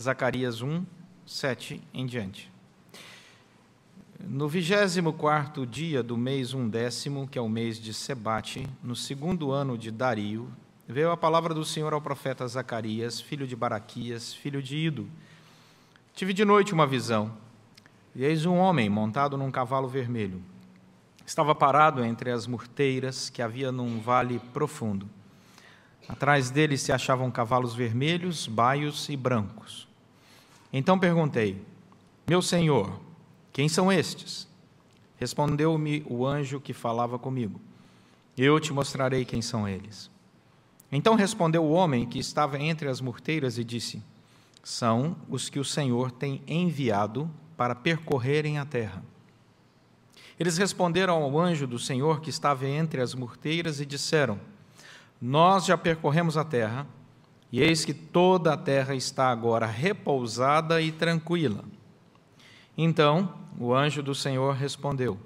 Zacarias 1, 7 em diante. No 24º dia do mês 11º, que é o mês de Sebate, no 2º ano de Dario, veio a palavra do Senhor ao profeta Zacarias, filho de Baraquias, filho de Ido. Tive de noite uma visão, e eis um homem montado num cavalo vermelho. Estava parado entre as murteiras que havia num vale profundo. Atrás dele se achavam cavalos vermelhos, baios e brancos. Então perguntei: meu senhor, quem são estes? Respondeu-me o anjo que falava comigo: eu te mostrarei quem são eles. Então respondeu o homem que estava entre as murteiras e disse: são os que o Senhor tem enviado para percorrerem a terra. Eles responderam ao anjo do Senhor que estava entre as murteiras e disseram: nós já percorremos a terra, e eis que toda a terra está agora repousada e tranquila. Então o anjo do Senhor respondeu: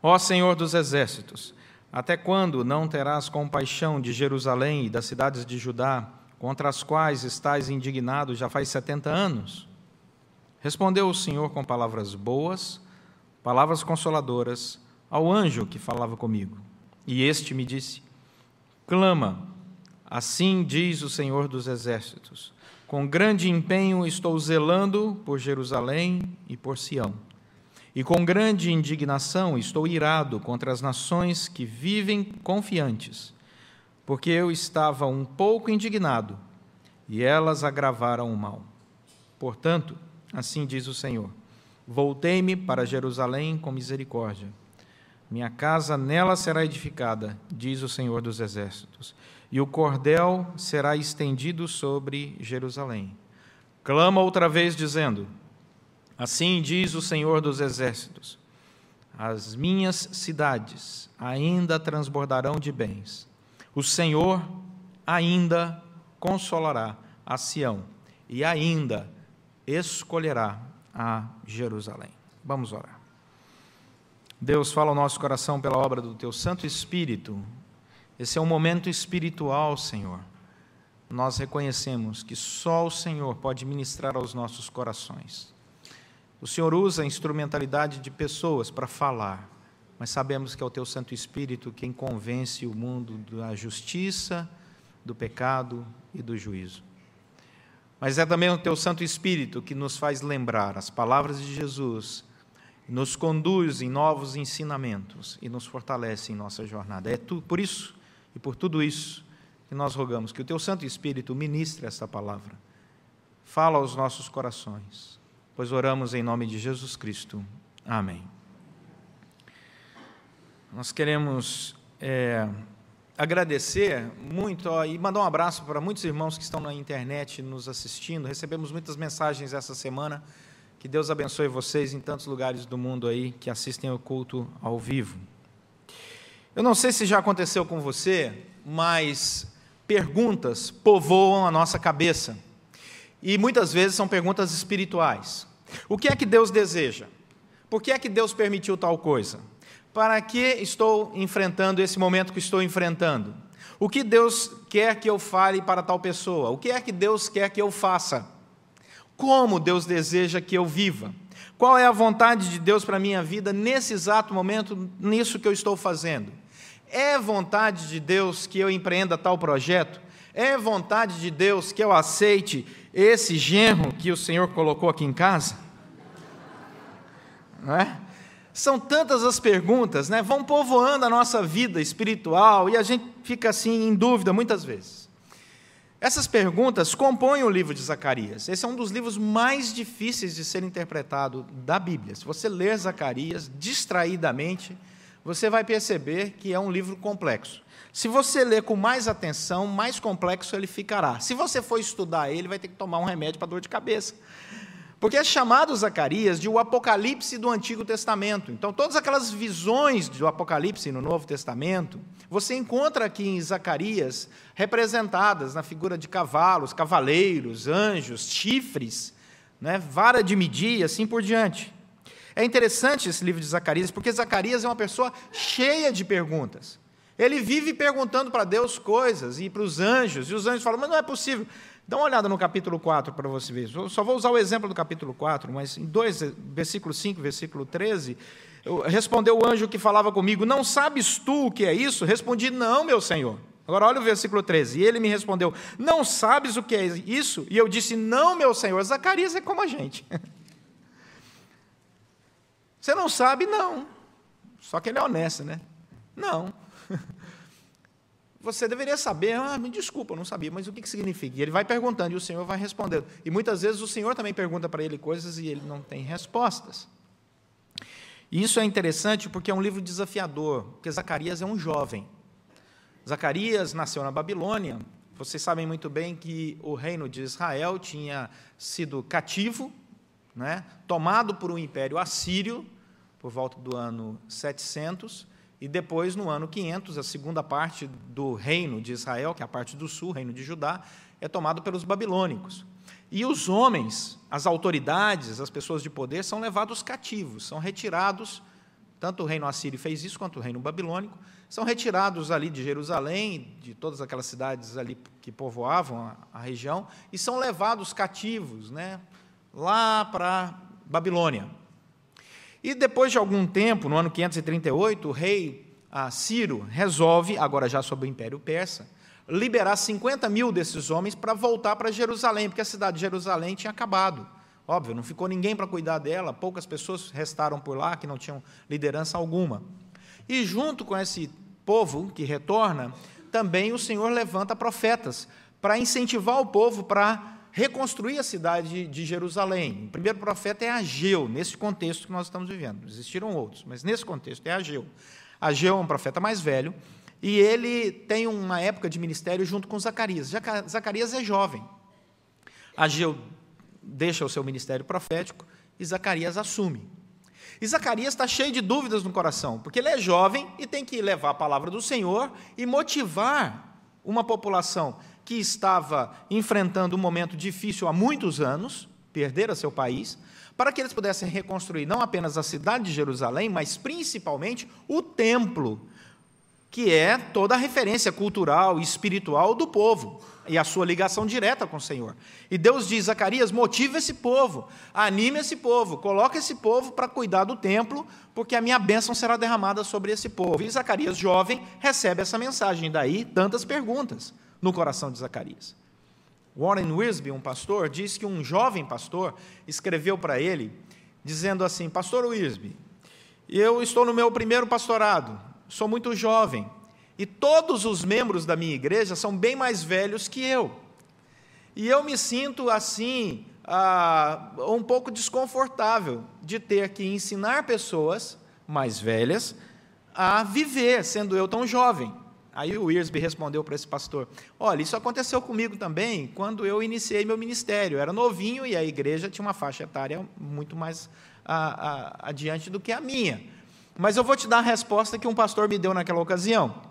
ó Senhor dos exércitos, até quando não terás compaixão de Jerusalém e das cidades de Judá, contra as quais estás indignado já faz 70 anos? Respondeu o Senhor com palavras boas, palavras consoladoras, ao anjo que falava comigo. E este me disse: clama, assim diz o Senhor dos exércitos, com grande empenho estou zelando por Jerusalém e por Sião. E com grande indignação estou irado contra as nações que vivem confiantes, porque eu estava um pouco indignado, e elas agravaram o mal. Portanto, assim diz o Senhor: voltei-me para Jerusalém com misericórdia. Minha casa nela será edificada, diz o Senhor dos exércitos, e o cordel será estendido sobre Jerusalém. Clama outra vez, dizendo: assim diz o Senhor dos exércitos, as minhas cidades ainda transbordarão de bens. O Senhor ainda consolará a Sião e ainda escolherá a Jerusalém. Vamos orar. Deus, fala ao nosso coração pela obra do Teu Santo Espírito. Esse é um momento espiritual, Senhor. Nós reconhecemos que só o Senhor pode ministrar aos nossos corações. O Senhor usa a instrumentalidade de pessoas para falar, mas sabemos que é o Teu Santo Espírito quem convence o mundo da justiça, do pecado e do juízo. Mas é também o Teu Santo Espírito que nos faz lembrar as palavras de Jesus, nos conduz em novos ensinamentos e nos fortalece em nossa jornada. É por isso e por tudo isso que nós rogamos que o Teu Santo Espírito ministre esta palavra. Fala aos nossos corações, pois oramos em nome de Jesus Cristo. Amém. Nós queremos agradecer muito e mandar um abraço para muitos irmãos que estão na internet nos assistindo. Recebemos muitas mensagens essa semana. Que Deus abençoe vocês em tantos lugares do mundo aí que assistem ao culto ao vivo. Eu não sei se já aconteceu com você, mas perguntas povoam a nossa cabeça. E muitas vezes são perguntas espirituais. O que é que Deus deseja? Por que é que Deus permitiu tal coisa? Para que estou enfrentando esse momento que estou enfrentando? O que Deus quer que eu fale para tal pessoa? O que é que Deus quer que eu faça? Como Deus deseja que eu viva? Qual é a vontade de Deus para a minha vida nesse exato momento, nisso que eu estou fazendo? É vontade de Deus que eu empreenda tal projeto? É vontade de Deus que eu aceite esse genro que o Senhor colocou aqui em casa? Não é? São tantas as perguntas, né? Vão povoando a nossa vida espiritual e a gente fica assim em dúvida muitas vezes. Essas perguntas compõem o livro de Zacarias. Esse é um dos livros mais difíceis de ser interpretado da Bíblia. Se você ler Zacarias distraidamente, você vai perceber que é um livro complexo. Se você ler com mais atenção, mais complexo ele ficará. Se você for estudar ele, vai ter que tomar um remédio para dor de cabeça. Porque é chamado Zacarias de o Apocalipse do Antigo Testamento. Então, todas aquelas visões do Apocalipse no Novo Testamento, você encontra aqui em Zacarias representadas na figura de cavalos, cavaleiros, anjos, chifres, né, vara de medir e assim por diante. É interessante esse livro de Zacarias, porque Zacarias é uma pessoa cheia de perguntas. Ele vive perguntando para Deus coisas e para os anjos, e os anjos falam: mas não é possível. Dá uma olhada no capítulo 4 para você ver. Eu só vou usar o exemplo do capítulo 4, mas em versículo 5, versículo 13, respondeu o anjo que falava comigo: não sabes tu o que é isso? Respondi: não, meu Senhor. Agora olha o versículo 13. E ele me respondeu: não sabes o que é isso? E eu disse: não, meu Senhor. Zacarias é como a gente. Você não sabe? Não. Só que ele é honesto, né? Não. Você deveria saber. Me desculpa, eu não sabia, mas o que significa? E ele vai perguntando, e o Senhor vai respondendo. E muitas vezes o Senhor também pergunta para ele coisas e ele não tem respostas. E isso é interessante porque é um livro desafiador, porque Zacarias é um jovem. Zacarias nasceu na Babilônia. Vocês sabem muito bem que o reino de Israel tinha sido cativo, né, tomado por um império assírio, por volta do ano 700, e depois, no ano 500, a segunda parte do reino de Israel, que é a parte do sul, o reino de Judá, é tomado pelos babilônicos. E os homens, as autoridades, as pessoas de poder, são levados cativos, são retirados, tanto o reino assírio fez isso, quanto o reino babilônico, são retirados ali de Jerusalém, de todas aquelas cidades ali que povoavam a região, e são levados cativos, né, lá para Babilônia. E depois de algum tempo, no ano 538, o rei Ciro resolve, agora já sob o Império Persa, liberar 50 mil desses homens para voltar para Jerusalém, porque a cidade de Jerusalém tinha acabado. Óbvio, não ficou ninguém para cuidar dela, poucas pessoas restaram por lá que não tinham liderança alguma. E junto com esse povo que retorna, também o Senhor levanta profetas para incentivar o povo para reconstruir a cidade de Jerusalém. O primeiro profeta é Ageu, nesse contexto que nós estamos vivendo. Existiram outros, mas nesse contexto é Ageu. Ageu é um profeta mais velho, e ele tem uma época de ministério junto com Zacarias. Zacarias é jovem. Ageu deixa o seu ministério profético e Zacarias assume. E Zacarias está cheio de dúvidas no coração, porque ele é jovem e tem que levar a palavra do Senhor e motivar uma população que estava enfrentando um momento difícil há muitos anos, perderam seu país, para que eles pudessem reconstruir não apenas a cidade de Jerusalém, mas principalmente o templo, que é toda a referência cultural e espiritual do povo, e a sua ligação direta com o Senhor. E Deus diz: Zacarias, motiva esse povo, anime esse povo, coloca esse povo para cuidar do templo, porque a minha bênção será derramada sobre esse povo. E Zacarias, jovem, recebe essa mensagem, daí tantas perguntas no coração de Zacarias. Warren Wiersbe, um pastor, diz que um jovem pastor escreveu para ele, dizendo assim: Pastor Wiersbe, eu estou no meu primeiro pastorado, sou muito jovem, e todos os membros da minha igreja são bem mais velhos que eu. E eu me sinto assim, um pouco desconfortável de ter que ensinar pessoas mais velhas a viver, sendo eu tão jovem. Aí o Wiersbe respondeu para esse pastor: olha, isso aconteceu comigo também quando eu iniciei meu ministério. Eu era novinho e a igreja tinha uma faixa etária muito mais adiante do que a minha. Mas eu vou te dar a resposta que um pastor me deu naquela ocasião,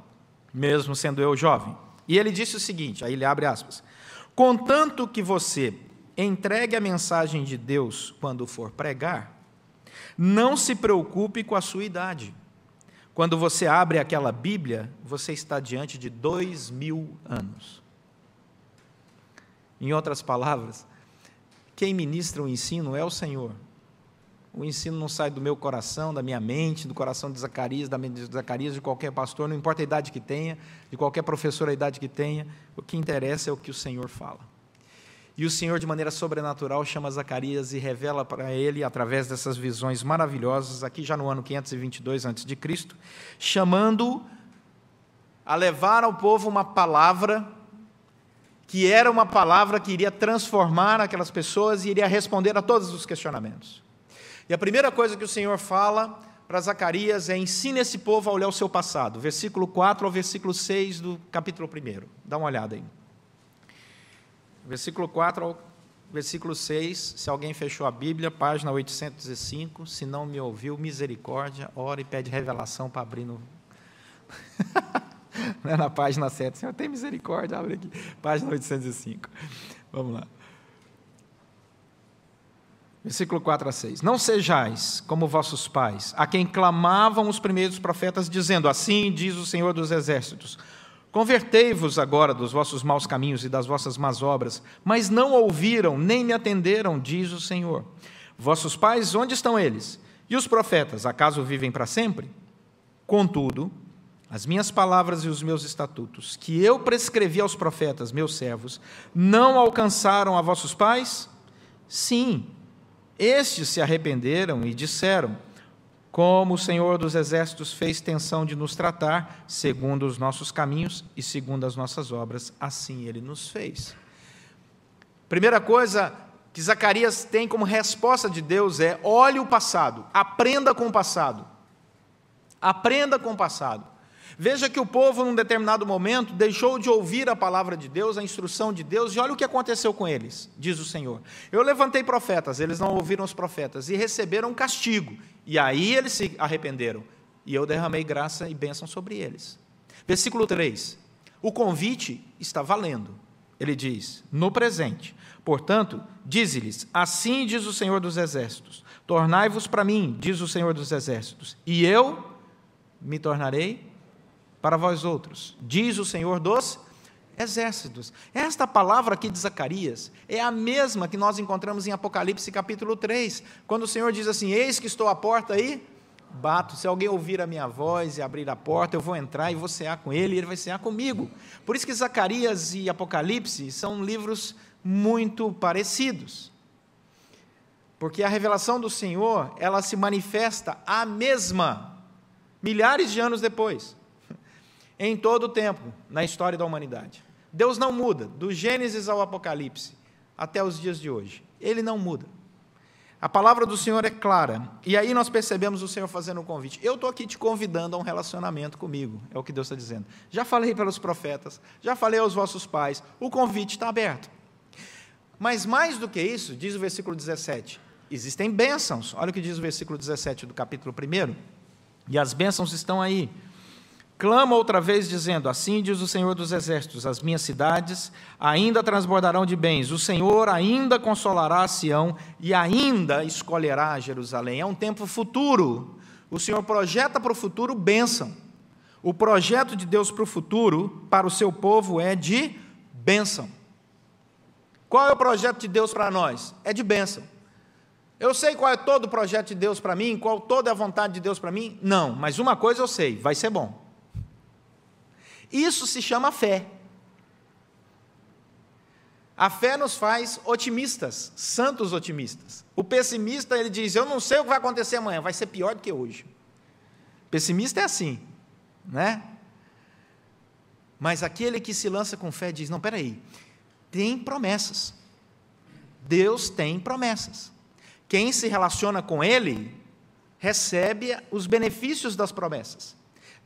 mesmo sendo eu jovem. E ele disse o seguinte, aí ele abre aspas: contanto que você entregue a mensagem de Deus quando for pregar, não se preocupe com a sua idade. Quando você abre aquela Bíblia, você está diante de 2000 anos. Em outras palavras, quem ministra o ensino é o Senhor. O ensino não sai do meu coração, da minha mente, do coração de Zacarias, da mente de Zacarias, de qualquer pastor, não importa a idade que tenha, de qualquer professor a idade que tenha, o que interessa é o que o Senhor fala. E o Senhor, de maneira sobrenatural, chama Zacarias e revela para ele, através dessas visões maravilhosas, aqui já no ano 522 a.C., chamando-o a levar ao povo uma palavra, que era uma palavra que iria transformar aquelas pessoas e iria responder a todos os questionamentos. E a primeira coisa que o Senhor fala para Zacarias é: ensine esse povo a olhar o seu passado. Versículo 4 ao versículo 6 do capítulo 1. Dá uma olhada aí. Versículo 4 ao versículo 6, se alguém fechou a Bíblia, página 805, se não me ouviu, misericórdia, ora e pede revelação para abrir no... Não é na página 7, Senhor, tem misericórdia, abre aqui, página 805. Vamos lá. Versículo 4 a 6. Não sejais como vossos pais, a quem clamavam os primeiros profetas, dizendo: assim diz o Senhor dos Exércitos, Convertei-vos agora dos vossos maus caminhos e das vossas más obras, mas não ouviram, nem me atenderam, diz o Senhor. Vossos pais, onde estão eles? E os profetas, acaso vivem para sempre? Contudo, as minhas palavras e os meus estatutos, que eu prescrevi aos profetas, meus servos, não alcançaram a vossos pais? Sim, estes se arrependeram e disseram: como o Senhor dos Exércitos fez tensão de nos tratar, segundo os nossos caminhos e segundo as nossas obras, assim Ele nos fez. Primeira coisa que Zacarias tem como resposta de Deus é: olhe o passado, aprenda com o passado. Aprenda com o passado. Veja que o povo, num determinado momento, deixou de ouvir a palavra de Deus, a instrução de Deus, e olha o que aconteceu com eles, diz o Senhor. Eu levantei profetas, eles não ouviram os profetas, e receberam castigo, e aí eles se arrependeram, e eu derramei graça e bênção sobre eles. Versículo 3, o convite está valendo, ele diz, no presente, portanto, dize-lhes, assim diz o Senhor dos Exércitos, tornai-vos para mim, diz o Senhor dos Exércitos, e eu me tornarei para vós outros, diz o Senhor dos Exércitos. Esta palavra aqui de Zacarias é a mesma que nós encontramos em Apocalipse capítulo 3, quando o Senhor diz assim: eis que estou à porta e bato, se alguém ouvir a minha voz e abrir a porta, eu vou entrar e vou cear com ele e ele vai cear comigo. Por isso que Zacarias e Apocalipse são livros muito parecidos, porque a revelação do Senhor, ela se manifesta a mesma, milhares de anos depois, em todo o tempo, na história da humanidade. Deus não muda, do Gênesis ao Apocalipse, até os dias de hoje. Ele não muda. A palavra do Senhor é clara, e aí nós percebemos o Senhor fazendo um convite. Eu estou aqui te convidando a um relacionamento comigo, é o que Deus está dizendo. Já falei pelos profetas, já falei aos vossos pais, o convite está aberto. Mas mais do que isso, diz o versículo 17, existem bênçãos. Olha o que diz o versículo 17 do capítulo 1, e as bênçãos estão aí. Clama outra vez, dizendo, assim diz o Senhor dos Exércitos, as minhas cidades ainda transbordarão de bens, o Senhor ainda consolará a Sião e ainda escolherá Jerusalém. É um tempo futuro, o Senhor projeta para o futuro bênção. O projeto de Deus para o futuro, para o seu povo, é de bênção. Qual é o projeto de Deus para nós? É de bênção. Eu sei qual é todo o projeto de Deus para mim, qual toda a vontade de Deus para mim? Não, mas uma coisa eu sei, vai ser bom. Isso se chama fé. A fé nos faz otimistas, santos otimistas. O pessimista, ele diz, eu não sei o que vai acontecer amanhã, vai ser pior do que hoje. O pessimista é assim, né? Mas aquele que se lança com fé diz, não, peraí, tem promessas. Deus tem promessas. Quem se relaciona com Ele, recebe os benefícios das promessas.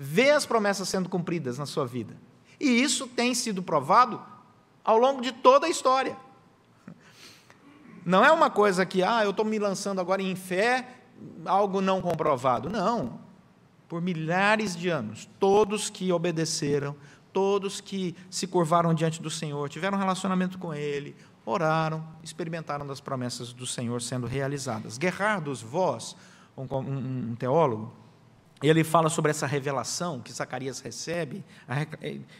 Vê as promessas sendo cumpridas na sua vida. E isso tem sido provado ao longo de toda a história. Não é uma coisa que, eu estou me lançando agora em fé, algo não comprovado. Não. Por milhares de anos, todos que obedeceram, todos que se curvaram diante do Senhor, tiveram um relacionamento com Ele, oraram, experimentaram das promessas do Senhor sendo realizadas. Gerhard Voss, um teólogo, ele fala sobre essa revelação que Zacarias recebe,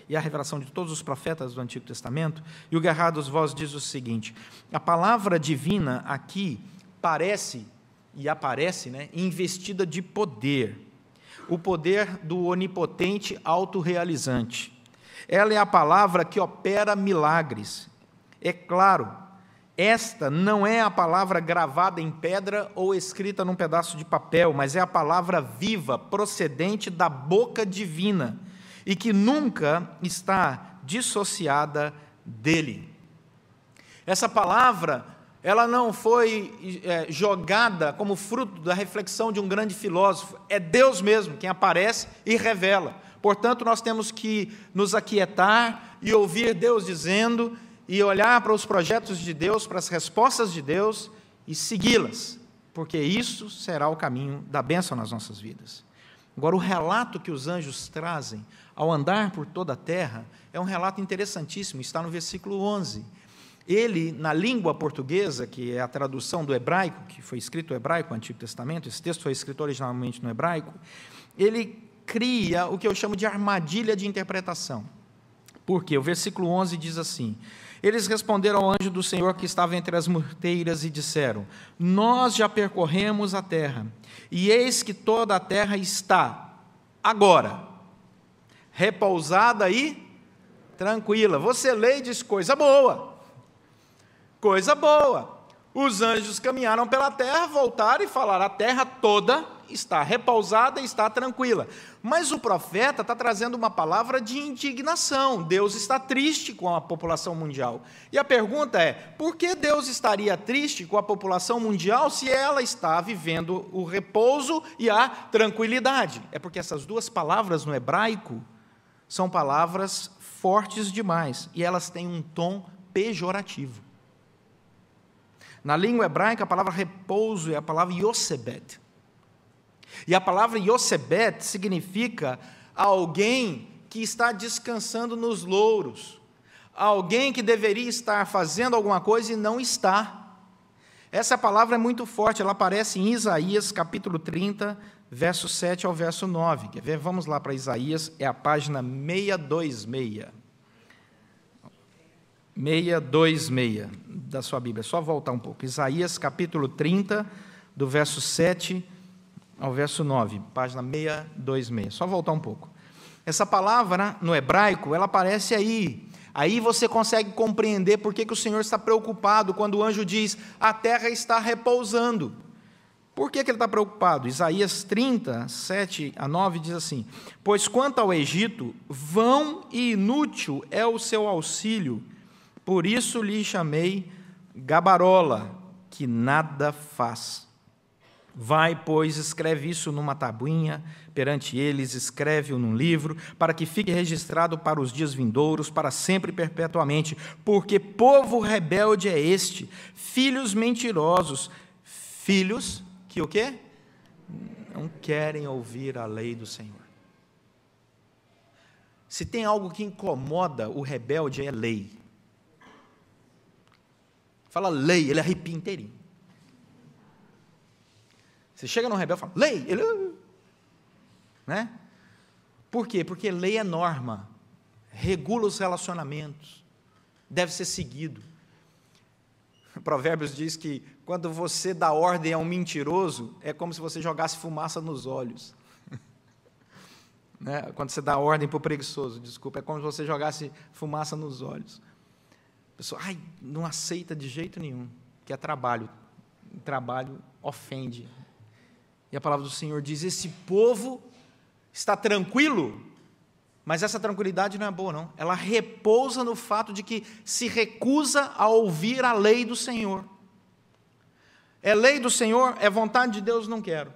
e a revelação de todos os profetas do Antigo Testamento, e o Gerhard Voss diz o seguinte, a palavra divina aqui parece, e aparece, investida de poder, o poder do onipotente autorrealizante. Ela é a palavra que opera milagres. É claro, esta não é a palavra gravada em pedra ou escrita num pedaço de papel, mas é a palavra viva, procedente da boca divina, e que nunca está dissociada dele. Essa palavra, ela não foi jogada como fruto da reflexão de um grande filósofo, é Deus mesmo quem aparece e revela. Portanto, nós temos que nos aquietar e ouvir Deus dizendo, e olhar para os projetos de Deus, para as respostas de Deus e segui-las, porque isso será o caminho da bênção nas nossas vidas. Agora, o relato que os anjos trazem ao andar por toda a terra é um relato interessantíssimo, está no versículo 11. Ele, na língua portuguesa, que é a tradução do hebraico, que foi escrito no hebraico, no Antigo Testamento, esse texto foi escrito originalmente no hebraico, ele cria o que eu chamo de armadilha de interpretação. Por quê? O versículo 11 diz assim: eles responderam ao anjo do Senhor que estava entre as morteiras e disseram: nós já percorremos a terra, e eis que toda a terra está, agora, repousada e tranquila. Você lê e diz: coisa boa, coisa boa. Os anjos caminharam pela terra, voltaram e falaram: a terra toda está repousada e está tranquila. Mas o profeta está trazendo uma palavra de indignação. Deus está triste com a população mundial. E a pergunta é: por que Deus estaria triste com a população mundial se ela está vivendo o repouso e a tranquilidade? É porque essas duas palavras no hebraico são palavras fortes demais e elas têm um tom pejorativo. Na língua hebraica, a palavra repouso é a palavra Yosebet. E a palavra Yosebet significa alguém que está descansando nos louros, alguém que deveria estar fazendo alguma coisa e não está. Essa palavra é muito forte, ela aparece em Isaías capítulo 30, verso 7 ao verso 9. Quer ver? Vamos lá para Isaías, é a página 626. 626 da sua Bíblia, só voltar um pouco. Isaías capítulo 30, do verso 7 ao verso 9, página 626, só voltar um pouco. Essa palavra, no hebraico, ela aparece aí. Aí você consegue compreender por que o Senhor está preocupado quando o anjo diz: a terra está repousando. Por que ele está preocupado? Isaías 30, 7 a 9 diz assim: pois quanto ao Egito, vão e inútil é o seu auxílio, por isso lhe chamei gabarola, que nada faz. Vai, pois, escreve isso numa tabuinha perante eles, escreve-o num livro, para que fique registrado para os dias vindouros, para sempre e perpetuamente, porque povo rebelde é este, filhos mentirosos, filhos que o quê? Não querem ouvir a lei do Senhor. Se tem algo que incomoda o rebelde, é lei. Fala lei, ele arrepia inteirinho. Você chega num rebelde e fala, lei, ele... né? Por quê? Porque lei é norma, regula os relacionamentos, deve ser seguido. Provérbios diz que quando você dá ordem a um mentiroso, é como se você jogasse fumaça nos olhos. Né? Quando você dá ordem para o preguiçoso, desculpa, é como se você jogasse fumaça nos olhos. A pessoa, não aceita de jeito nenhum, que é trabalho. Trabalho ofende. E a palavra do Senhor diz: esse povo está tranquilo, mas essa tranquilidade não é boa, não. Ela repousa no fato de que se recusa a ouvir a lei do Senhor. É lei do Senhor, é vontade de Deus, não quero.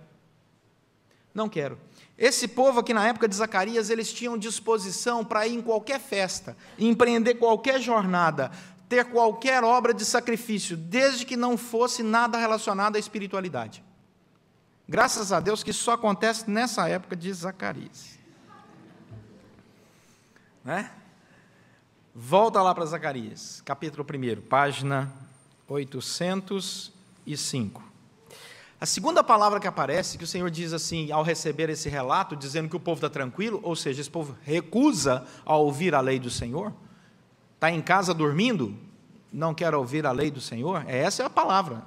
Não quero. Esse povo aqui na época de Zacarias, eles tinham disposição para ir em qualquer festa, empreender qualquer jornada, ter qualquer obra de sacrifício, desde que não fosse nada relacionado à espiritualidade. Graças a Deus que isso só acontece nessa época de Zacarias. Né? Volta lá para Zacarias, capítulo 1, página 805. A segunda palavra que aparece, que o Senhor diz assim, ao receber esse relato, dizendo que o povo está tranquilo, ou seja, esse povo recusa a ouvir a lei do Senhor, está em casa dormindo, não quer ouvir a lei do Senhor, essa é a palavra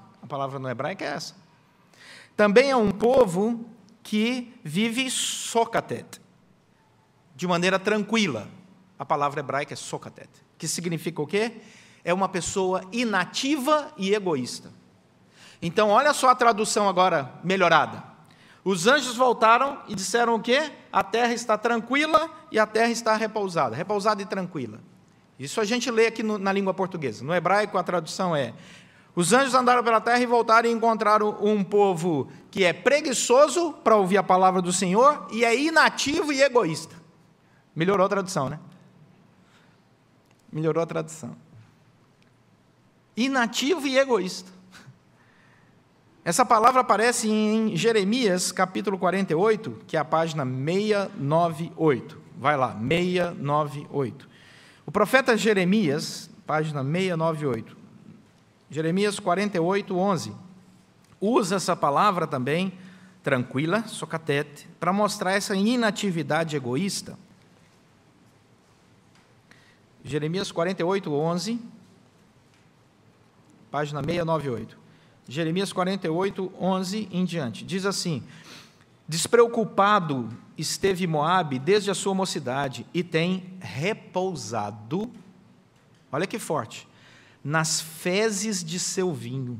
no hebraico é essa. Também é um povo que vive socatet, de maneira tranquila. A palavra hebraica é socatet, que significa o quê? É uma pessoa inativa e egoísta. Então, olha só a tradução agora melhorada. Os anjos voltaram e disseram o quê? A terra está tranquila e a terra está repousada. Repousada e tranquila. Isso a gente lê aqui na língua portuguesa. No hebraico, a tradução é: os anjos andaram pela terra e voltaram e encontraram um povo que é preguiçoso para ouvir a palavra do Senhor e é inativo e egoísta. Melhorou a tradução, né? Melhorou a tradução. Inativo e egoísta. Essa palavra aparece em Jeremias, capítulo 48, que é a página 698. Vai lá, 698. O profeta Jeremias, página 698. Jeremias 48, 11. Usa essa palavra também, tranquila, socatet, para mostrar essa inatividade egoísta. Jeremias 48, 11, página 698. Jeremias 48, 11 em diante. Diz assim: despreocupado esteve Moabe desde a sua mocidade e tem repousado, olha que forte, nas fezes de seu vinho.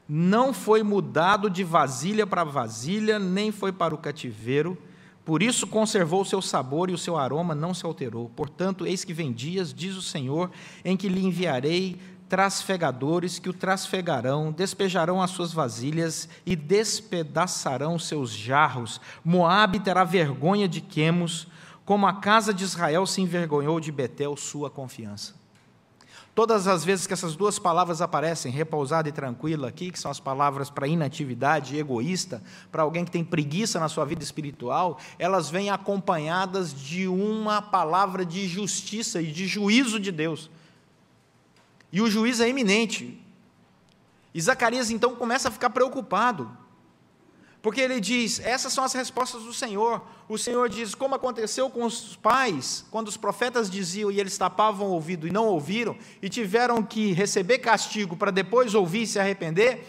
Não foi mudado de vasilha para vasilha, nem foi para o cativeiro, por isso conservou o seu sabor e o seu aroma não se alterou. Portanto, eis que vem dias, diz o Senhor, em que lhe enviarei trasfegadores que o trasfegarão, despejarão as suas vasilhas e despedaçarão seus jarros. Moabe terá vergonha de Quemos, como a casa de Israel se envergonhou de Betel, sua confiança. Todas as vezes que essas duas palavras aparecem, repousada e tranquila aqui, que são as palavras para inatividade e egoísta, para alguém que tem preguiça na sua vida espiritual, elas vêm acompanhadas de uma palavra de justiça e de juízo de Deus. E o juízo é iminente. E Zacarias então começa a ficar preocupado, porque ele diz, essas são as respostas do Senhor. O Senhor diz, como aconteceu com os pais, quando os profetas diziam e eles tapavam o ouvido e não ouviram, e tiveram que receber castigo para depois ouvir e se arrepender,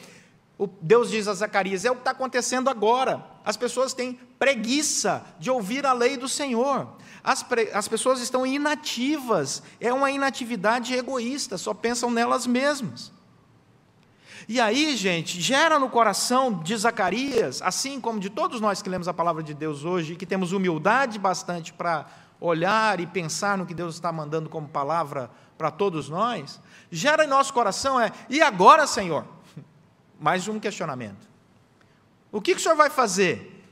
Deus diz a Zacarias, é o que está acontecendo agora. As pessoas têm preguiça de ouvir a lei do Senhor. As pessoas estão inativas, é uma inatividade egoísta, só pensam nelas mesmas. E aí, gente, gera no coração de Zacarias, assim como de todos nós que lemos a palavra de Deus hoje, e que temos humildade bastante para olhar e pensar no que Deus está mandando como palavra para todos nós, gera em nosso coração e agora, Senhor? Mais um questionamento. O que o Senhor vai fazer?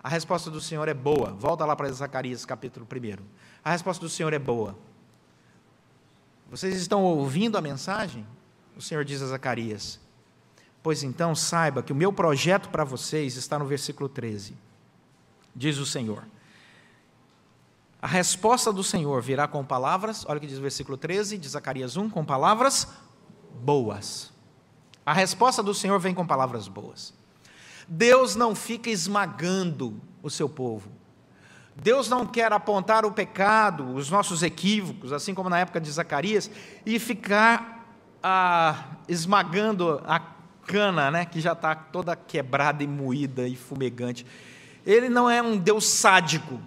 A resposta do Senhor é boa. Volta lá para Zacarias, capítulo 1. A resposta do Senhor é boa. Vocês estão ouvindo a mensagem? O Senhor diz a Zacarias, pois então saiba que o meu projeto para vocês está no versículo 13. Diz o Senhor. A resposta do Senhor virá com palavras, olha o que diz o versículo 13 de Zacarias 1, com palavras boas. A resposta do Senhor vem com palavras boas. Deus não fica esmagando o seu povo. Deus não quer apontar o pecado, os nossos equívocos, assim como na época de Zacarias, e ficar esmagando a cana, né, que já está toda quebrada e moída e fumegante. Ele não é um Deus sádico.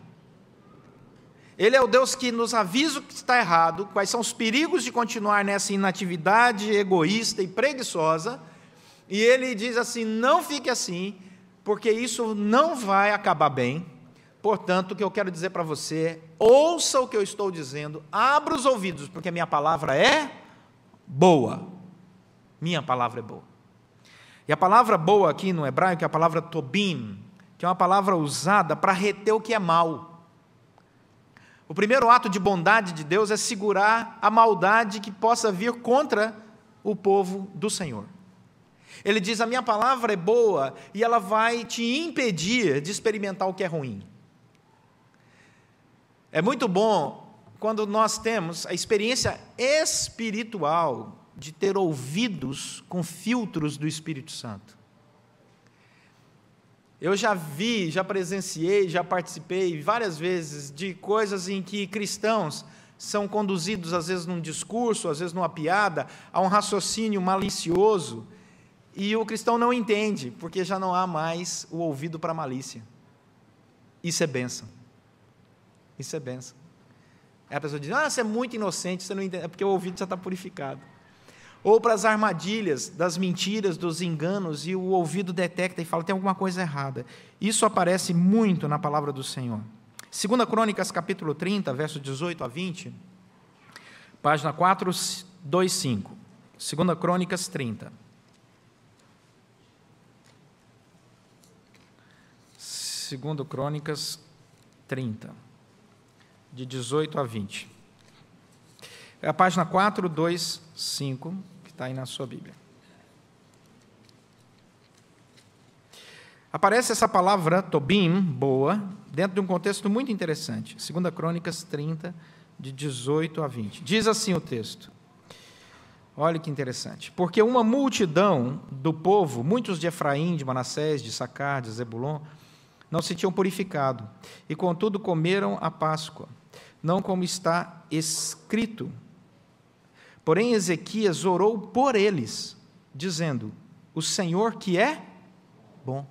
Ele é o Deus que nos avisa o que está errado, quais são os perigos de continuar nessa inatividade egoísta e preguiçosa, e ele diz assim, não fique assim, porque isso não vai acabar bem. Portanto, o que eu quero dizer para você é, ouça o que eu estou dizendo, abra os ouvidos, porque a minha palavra é boa. Minha palavra é boa. E a palavra boa aqui no hebraico é a palavra tobim, que é uma palavra usada para reter o que é mal. O primeiro ato de bondade de Deus é segurar a maldade que possa vir contra o povo do Senhor. Ele diz, a minha palavra é boa e ela vai te impedir de experimentar o que é ruim. É muito bom quando nós temos a experiência espiritual de ter ouvidos com filtros do Espírito Santo. Eu já vi, já presenciei, já participei várias vezes de coisas em que cristãos são conduzidos, às vezes num discurso, às vezes numa piada, a um raciocínio malicioso, e o cristão não entende, porque já não há mais o ouvido para a malícia. Isso é bênção. Isso é bênção. Aí a pessoa diz, você é muito inocente, você não entende, é porque o ouvido já está purificado. Ou para as armadilhas, das mentiras, dos enganos, e o ouvido detecta e fala, tem alguma coisa errada. Isso aparece muito na palavra do Senhor. 2 Crônicas, capítulo 30, versos 18 a 20, página 425. 2 Crônicas 30. 2 Crônicas 30, de 18 a 20. É a página 425, que está aí na sua Bíblia. Aparece essa palavra, tobim, boa, dentro de um contexto muito interessante. 2 Crônicas 30, de 18 a 20. Diz assim o texto. Olha que interessante. Porque uma multidão do povo, muitos de Efraim, de Manassés, de Issacar, de Zebulon, não se tinham purificado, e contudo comeram a Páscoa. não como está escrito. Porém, Ezequias orou por eles, dizendo: o Senhor que é bom,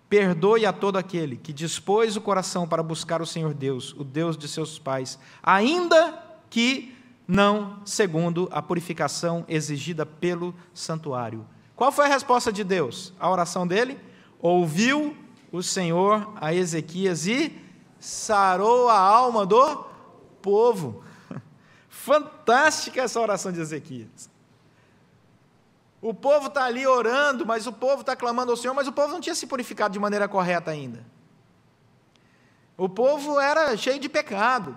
perdoe a todo aquele que dispôs o coração para buscar o Senhor Deus, o Deus de seus pais, ainda que não segundo a purificação exigida pelo santuário. Qual foi a resposta de Deus à oração dele? Ouviu o Senhor a Ezequias e sarou a alma do povo. Fantástica essa oração de Ezequias. O povo está ali orando, mas o povo está clamando ao Senhor, mas o povo não tinha se purificado de maneira correta ainda. O povo era cheio de pecado.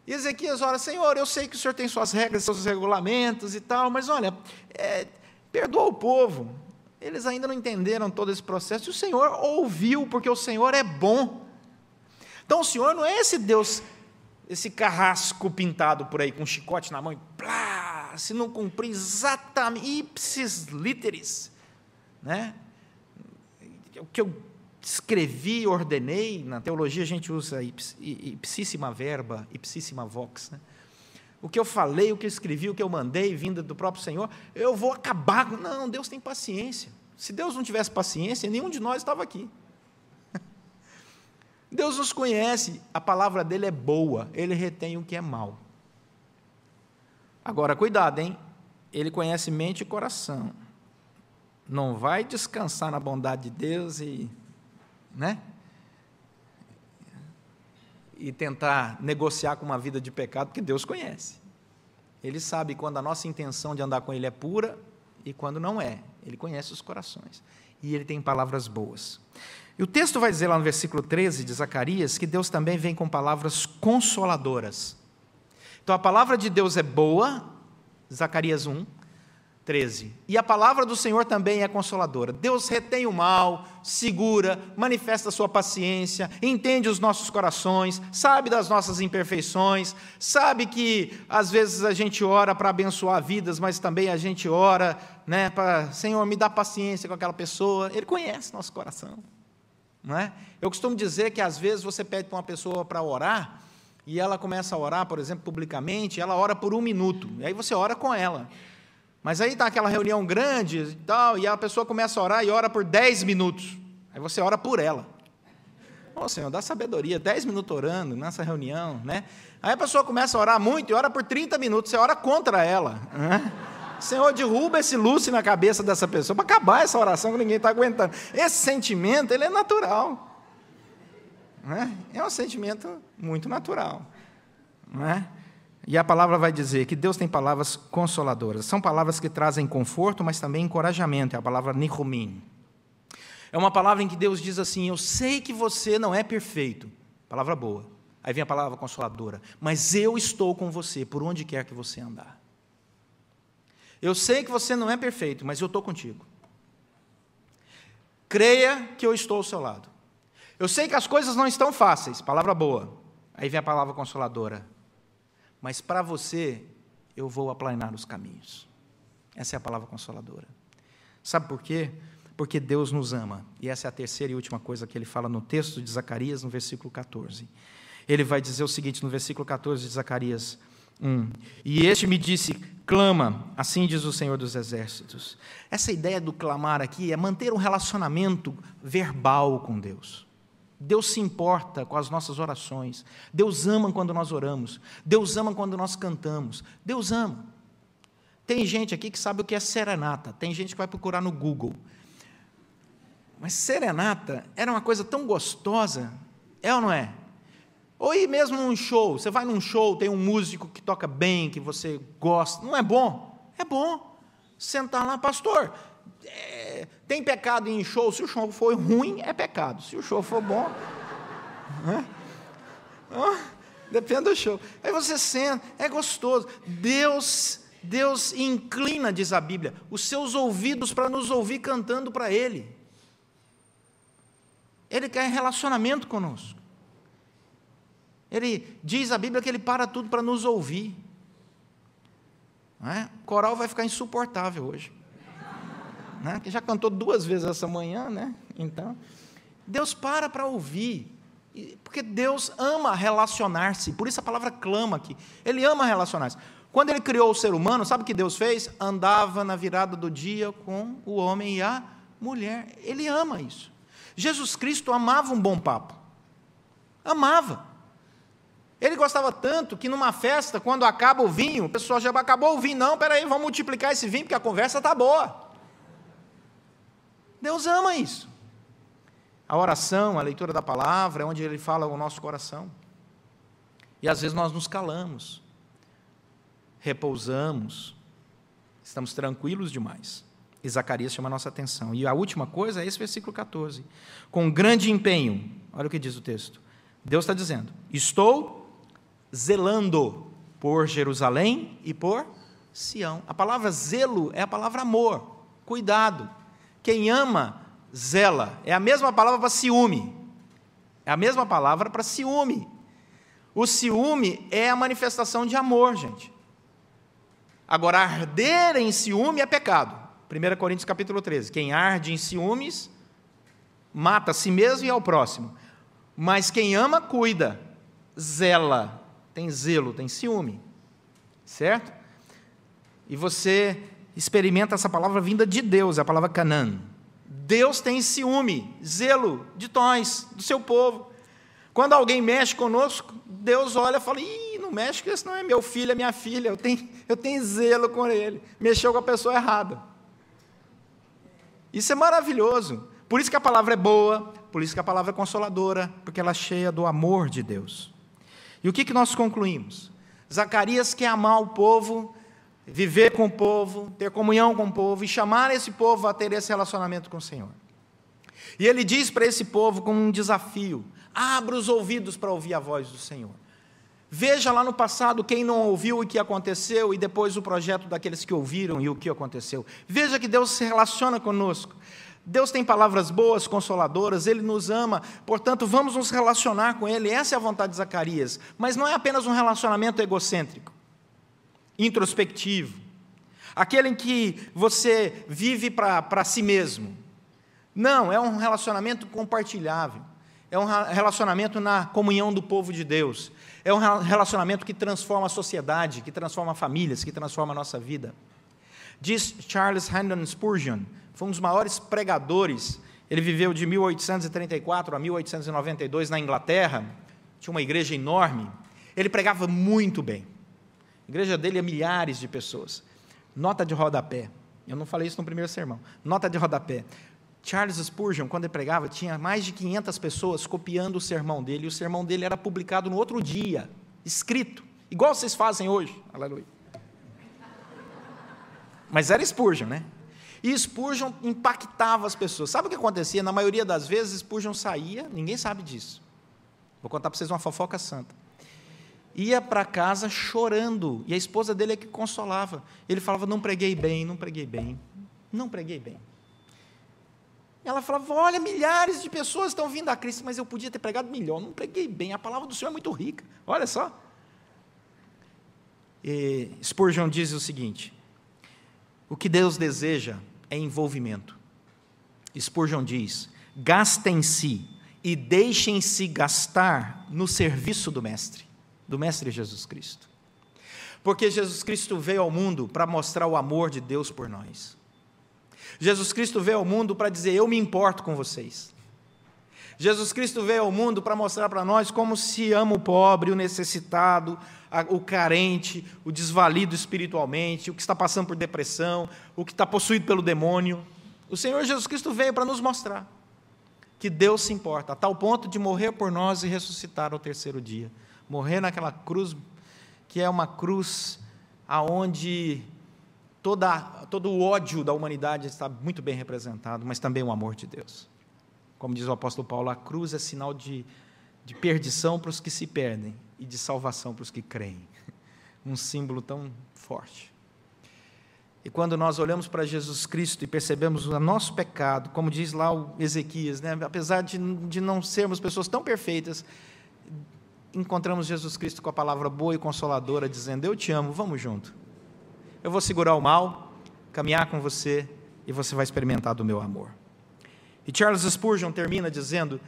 E Ezequias ora: Senhor, eu sei que o Senhor tem suas regras, seus regulamentos e tal, mas olha, perdoa o povo. Eles ainda não entenderam todo esse processo, e o Senhor ouviu, porque o Senhor é bom. Então o Senhor não é esse Deus, esse carrasco pintado por aí, com um chicote na mão, e plá, se não cumprir exatamente, ipsis literis, né? O que eu escrevi, ordenei, na teologia a gente usa ipsíssima verba, ipsíssima vox, né? O que eu falei, o que eu escrevi, o que eu mandei, vinda do próprio Senhor, eu vou acabar. Não, Deus tem paciência. Se Deus não tivesse paciência, nenhum de nós estava aqui. Deus nos conhece, a palavra dele é boa, ele retém o que é mal. Agora, cuidado, hein? Ele conhece mente e coração. Não vai descansar na bondade de Deus né? E tentar negociar com uma vida de pecado, porque Deus conhece. Ele sabe quando a nossa intenção de andar com Ele é pura e quando não é. Ele conhece os corações. E Ele tem palavras boas. E o texto vai dizer lá no versículo 13 de Zacarias que Deus também vem com palavras consoladoras. Então a palavra de Deus é boa, Zacarias 1, 13. E a palavra do Senhor também é consoladora. Deus retém o mal, segura, manifesta a sua paciência, entende os nossos corações, sabe das nossas imperfeições, sabe que às vezes a gente ora para abençoar vidas, mas também a gente ora, né, para, Senhor, me dá paciência com aquela pessoa. Ele conhece nosso coração, não é? Eu costumo dizer que às vezes você pede para uma pessoa para orar, e ela começa a orar, por exemplo, publicamente, ela ora por 1 minuto, e aí você ora com ela. Mas aí está aquela reunião grande e tal, e a pessoa começa a orar e ora por 10 minutos. Aí você ora por ela. Ô Senhor, dá sabedoria, 10 minutos orando nessa reunião, né? Aí a pessoa começa a orar muito e ora por 30 minutos, você ora contra ela. Né? Senhor, derruba esse lúcio na cabeça dessa pessoa, para acabar essa oração que ninguém está aguentando. Esse sentimento, ele é natural. Né? É um sentimento muito natural. Não é? E a palavra vai dizer que Deus tem palavras consoladoras. São palavras que trazem conforto, mas também encorajamento. É a palavra nichomim. É uma palavra em que Deus diz assim: eu sei que você não é perfeito. Palavra boa. Aí vem a palavra consoladora. Mas eu estou com você, por onde quer que você andar. Eu sei que você não é perfeito, mas eu estou contigo. Creia que eu estou ao seu lado. Eu sei que as coisas não estão fáceis. Palavra boa. Aí vem a palavra consoladora. Mas para você, eu vou aplanar os caminhos. Essa é a palavra consoladora. Sabe por quê? Porque Deus nos ama. E essa é a terceira e última coisa que ele fala no texto de Zacarias, no versículo 14. Ele vai dizer o seguinte, no versículo 14 de Zacarias 1. E este me disse, clama, assim diz o Senhor dos Exércitos. Essa ideia do clamar aqui é manter um relacionamento verbal com Deus. Deus se importa com as nossas orações. Deus ama quando nós oramos. Deus ama quando nós cantamos. Deus ama. Tem gente aqui que sabe o que é serenata. Tem gente que vai procurar no Google. Mas serenata era uma coisa tão gostosa. É ou não é? Ou ir mesmo num show. Você vai num show, tem um músico que toca bem, que você gosta. Não é bom? É bom. Sentar lá, pastor... tem pecado em show, se o show for ruim, é pecado, se o show for bom, depende do show, aí você senta, é gostoso, Deus inclina, diz a Bíblia, os seus ouvidos para nos ouvir cantando para Ele quer relacionamento conosco, Ele diz a Bíblia que Ele para tudo para nos ouvir, o coral vai ficar insuportável hoje, que já cantou 2 vezes essa manhã, né? Então, Deus para ouvir. Porque Deus ama relacionar-se, por isso a palavra clama aqui. Ele ama relacionar-se. Quando Ele criou o ser humano, sabe o que Deus fez? Andava na virada do dia com o homem e a mulher. Ele ama isso. Jesus Cristo amava um bom papo. Amava. Ele gostava tanto que numa festa, quando acaba o vinho, o pessoal já acabou o vinho. Não, peraí, vamos multiplicar esse vinho, porque a conversa está boa. Deus ama isso. A oração, a leitura da palavra, é onde Ele fala ao nosso coração. E às vezes nós nos calamos, repousamos, estamos tranquilos demais. E Zacarias chama a nossa atenção. E a última coisa é esse versículo 14. Com grande empenho, olha o que diz o texto. Deus está dizendo, estou zelando por Jerusalém e por Sião. A palavra zelo é a palavra amor, cuidado. Quem ama, zela. É a mesma palavra para ciúme. É a mesma palavra para ciúme. O ciúme é a manifestação de amor, gente. Agora, arder em ciúme é pecado. 1 Coríntios capítulo 13. Quem arde em ciúmes, mata a si mesmo e ao próximo. Mas quem ama, cuida, zela. Tem zelo, tem ciúme. Certo? E você experimenta essa palavra vinda de Deus, a palavra Canaan. Deus tem ciúme, zelo de nós, do seu povo. Quando alguém mexe conosco, Deus olha e fala, não mexe, porque esse não é meu filho, é minha filha, eu tenho zelo com ele. Mexeu com a pessoa errada. Isso é maravilhoso. Por isso que a palavra é boa, por isso que a palavra é consoladora, porque ela é cheia do amor de Deus. E o que nós concluímos? Zacarias quer amar o povo, viver com o povo, ter comunhão com o povo e chamar esse povo a ter esse relacionamento com o Senhor. E ele diz para esse povo como um desafio, abra os ouvidos para ouvir a voz do Senhor. Veja lá no passado quem não ouviu o que aconteceu e depois o projeto daqueles que ouviram e o que aconteceu. Veja que Deus se relaciona conosco. Deus tem palavras boas, consoladoras, Ele nos ama, portanto, vamos nos relacionar com Ele. Essa é a vontade de Zacarias. Mas não é apenas um relacionamento egocêntrico, introspectivo, aquele em que você vive para si mesmo. Não, é um relacionamento compartilhável, é um relacionamento na comunhão do povo de Deus, é um relacionamento que transforma a sociedade, que transforma famílias, que transforma a nossa vida. Diz Charles Haddon Spurgeon, foi um dos maiores pregadores, ele viveu de 1834 a 1892 na Inglaterra, tinha uma igreja enorme, ele pregava muito bem, a igreja dele é milhares de pessoas. Nota de rodapé, eu não falei isso no primeiro sermão, nota de rodapé, Charles Spurgeon, quando ele pregava, tinha mais de 500 pessoas copiando o sermão dele, e o sermão dele era publicado no outro dia, escrito, igual vocês fazem hoje, aleluia. Mas era Spurgeon, né? E Spurgeon impactava as pessoas. Sabe o que acontecia? Na maioria das vezes, Spurgeon saía, ninguém sabe disso. Vou contar para vocês uma fofoca santa. Ia para casa chorando, e a esposa dele é que consolava. Ele falava, não preguei bem, não preguei bem, não preguei bem. E ela falava, olha, milhares de pessoas estão vindo a Cristo, mas eu podia ter pregado melhor, não preguei bem, a palavra do Senhor é muito rica, olha só. E Spurgeon diz o seguinte, o que Deus deseja é envolvimento. Spurgeon diz, gastem-se e deixem-se gastar no serviço do Mestre Jesus Cristo. Porque Jesus Cristo veio ao mundo para mostrar o amor de Deus por nós. Jesus Cristo veio ao mundo para dizer, eu me importo com vocês. Jesus Cristo veio ao mundo para mostrar para nós como se ama o pobre, o necessitado, o carente, o desvalido espiritualmente, o que está passando por depressão, o que está possuído pelo demônio. O Senhor Jesus Cristo veio para nos mostrar que Deus se importa, a tal ponto de morrer por nós e ressuscitar ao terceiro dia. Morrer naquela cruz, que é uma cruz aonde todo o ódio da humanidade está muito bem representado, mas também o amor de Deus. Como diz o apóstolo Paulo, a cruz é sinal de perdição para os que se perdem e de salvação para os que creem. Um símbolo tão forte. E quando nós olhamos para Jesus Cristo e percebemos o nosso pecado, como diz lá o Ezequias, né? Apesar de não sermos pessoas tão perfeitas, encontramos Jesus Cristo com a palavra boa e consoladora, dizendo, eu te amo, vamos junto. Eu vou segurar o mal, caminhar com você, e você vai experimentar do meu amor. E Charles Spurgeon termina dizendo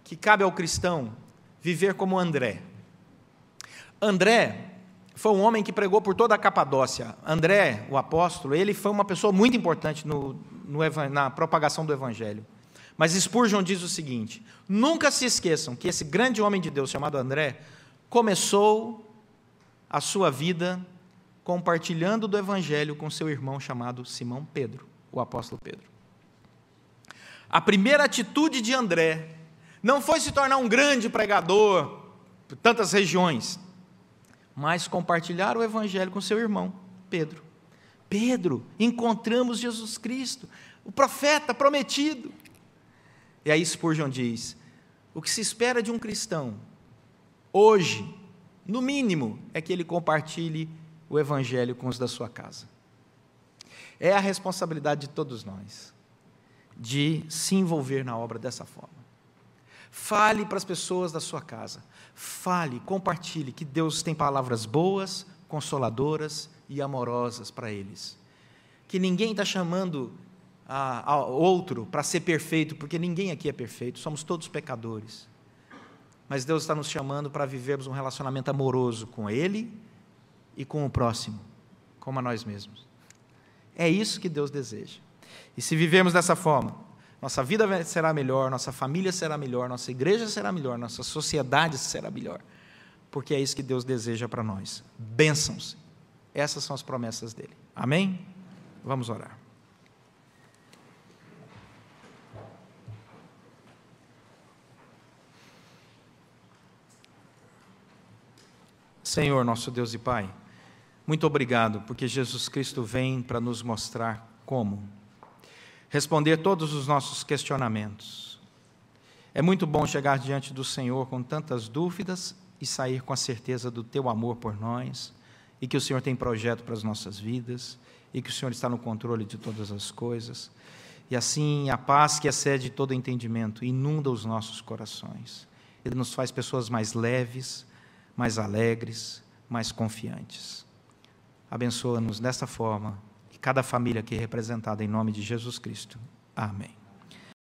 que cabe ao cristão viver como André. André foi um homem que pregou por toda a Capadócia. André, o apóstolo, ele foi uma pessoa muito importante na propagação do Evangelho. Mas Spurgeon diz o seguinte: nunca se esqueçam que esse grande homem de Deus chamado André começou a sua vida compartilhando do Evangelho com seu irmão chamado Simão Pedro, o apóstolo Pedro. A primeira atitude de André não foi se tornar um grande pregador por tantas regiões, mas compartilhar o Evangelho com seu irmão Pedro. Pedro, encontramos Jesus Cristo, o profeta prometido. E aí Spurgeon diz: o que se espera de um cristão hoje, no mínimo, é que ele compartilhe o Evangelho com os da sua casa. É a responsabilidade de todos nós, de se envolver na obra dessa forma. Fale para as pessoas da sua casa, fale, compartilhe, que Deus tem palavras boas, consoladoras e amorosas para eles. Que ninguém está chamando a outro para ser perfeito, porque ninguém aqui é perfeito, somos todos pecadores. Mas Deus está nos chamando para vivermos um relacionamento amoroso com Ele e com o próximo, como a nós mesmos. É isso que Deus deseja. E se vivermos dessa forma, nossa vida será melhor, nossa família será melhor, nossa igreja será melhor, nossa sociedade será melhor, porque é isso que Deus deseja para nós. Bênçãos. Essas são as promessas dele. Amém? Vamos orar. Senhor, nosso Deus e Pai, muito obrigado, porque Jesus Cristo vem para nos mostrar como responder todos os nossos questionamentos. É muito bom chegar diante do Senhor com tantas dúvidas e sair com a certeza do Teu amor por nós, e que o Senhor tem projeto para as nossas vidas, e que o Senhor está no controle de todas as coisas. E assim, a paz que excede todo entendimento inunda os nossos corações. Ele nos faz pessoas mais leves, mais alegres, mais confiantes. Abençoa-nos desta forma, e cada família aqui representada em nome de Jesus Cristo. Amém.